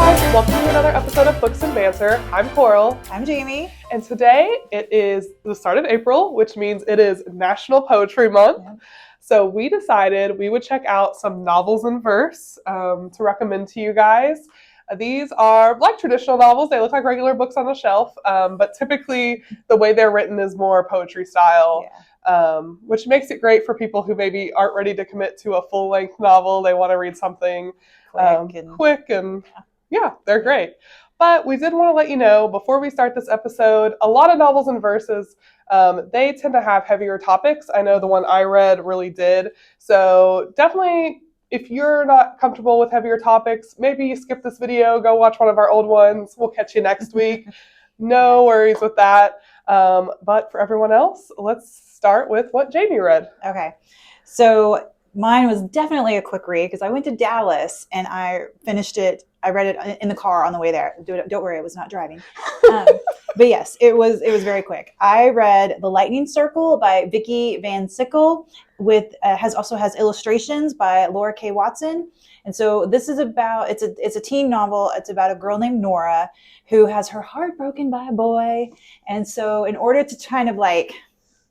guys, welcome to another episode of Books and Banter. I'm Coral. I'm Jamie. And today it is the start of April, which means it is National Poetry Month. Yeah. So we decided we would check out some novels in verse to recommend to you guys. These are like traditional novels. They look like regular books on the shelf, but typically the way they're written is more poetry style. Yeah. Which makes it great for people who maybe aren't ready to commit to a full-length novel. They want to read something quick and yeah, they're great. But we did want to let you know before we start this episode, a lot of novels and verses, they tend to have heavier topics. I know the one I read really did. So definitely, if you're not comfortable with heavier topics, maybe you skip this video, go watch one of our old ones. We'll catch you next week. No worries with that. But for everyone else, let's start with what Jamie read. Okay. So mine was definitely a quick read because I went to Dallas and I finished it. I read it in the car on the way there. Don't worry, I was not driving. But yes, it was very quick. I read The Lightning Circle by Vicky Van Sickle has illustrations by Laura K. Watson. And so this is about, it's a teen novel. It's about a girl named Nora who has her heart broken by a boy. And so in order to kind of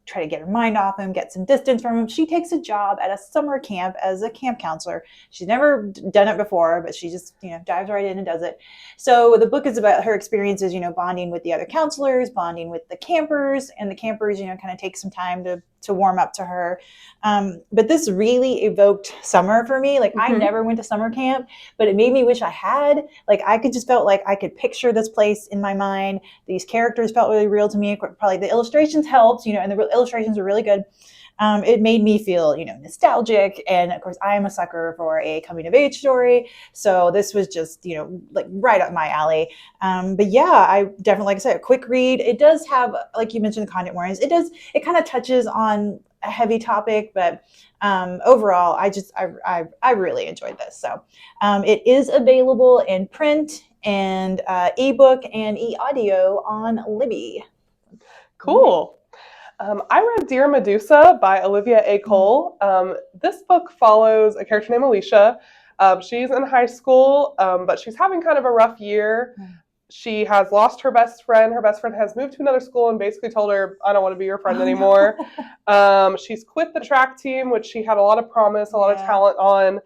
try to get her mind off him, get some distance from him, she takes a job at a summer camp as a camp counselor. She's never done it before, but she just, dives right in and does it. So the book is about her experiences, bonding with the other counselors, bonding with the campers, and the campers, kind of take some time to warm up to her. But this really evoked summer for me. I never went to summer camp, but it made me wish I had. I just felt like I could picture this place in my mind. These characters felt really real to me. Probably the illustrations helped, and the illustrations were really good. It made me feel, nostalgic. And of course, I am a sucker for a coming of age story. So this was just, right up my alley. But yeah, I definitely, like I said, a quick read. It does have, like you mentioned, the content warnings. It kind of touches on a heavy topic, but overall, I really enjoyed this. So it is available in print and ebook and e-audio on Libby. Cool. I read Dear Medusa by Olivia A. Cole. This book follows a character named Alicia. She's in high school, but she's having kind of a rough year. She has lost her best friend. Her best friend has moved to another school and basically told her, I don't want to be your friend anymore. She's quit the track team, which she had a lot of promise, a lot of talent on.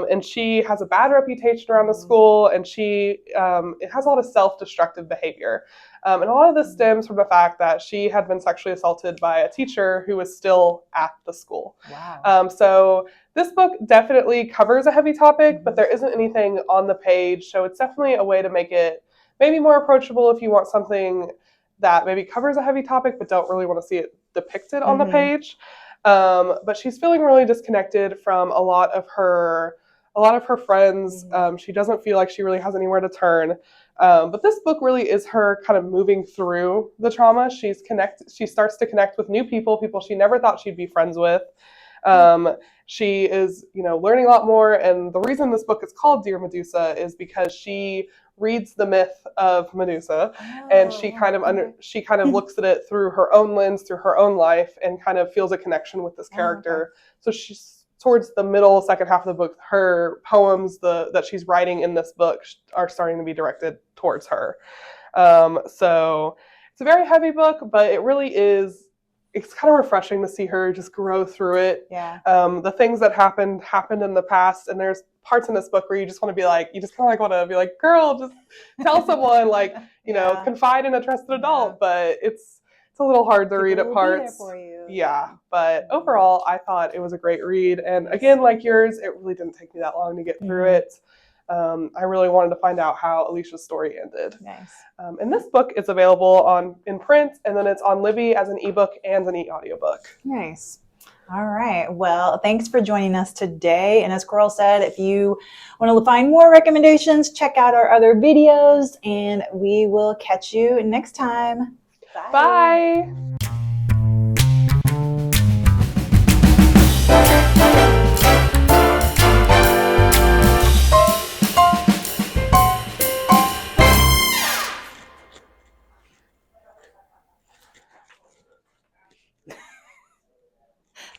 And she has a bad reputation around the school, and it has a lot of self-destructive behavior. And a lot of this stems from the fact that she had been sexually assaulted by a teacher who was still at the school. Wow. So this book definitely covers a heavy topic, but there isn't anything on the page. So it's definitely a way to make it maybe more approachable if you want something that maybe covers a heavy topic, but don't really want to see it depicted on the page. But she's feeling really disconnected from a lot of her friends. She doesn't feel like she really has anywhere to turn. But this book really is her kind of moving through the trauma. She starts to connect with new people she never thought she'd be friends with. She is, learning a lot more. And the reason this book is called Dear Medusa is because she reads the myth of Medusa, and she kind of looks at it through her own lens, through her own life, and kind of feels a connection with this character. So she's towards the middle, second half of the book, her poems that she's writing in this book are starting to be directed towards her. So it's a very heavy book, but it really is. It's kind of refreshing to see her just grow through it. Yeah. The things that happened in the past, and there's parts in this book where you just want to be want to be like, girl, just tell someone, confide in a trusted adult. But it's a little hard to read at parts. Be there for you. Yeah, but overall, I thought it was a great read. And again, like yours, it really didn't take me that long to get through it. I really wanted to find out how Alicia's story ended. Nice. And this book is available in print, and then it's on Libby as an ebook and an e-audiobook. Nice. All right. Well, thanks for joining us today. And as Coral said, if you want to find more recommendations, check out our other videos, and we will catch you next time. Bye. Bye.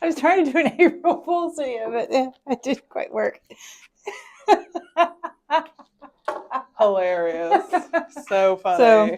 I was trying to do an April Fool's video, but it didn't quite work. Hilarious. So funny. So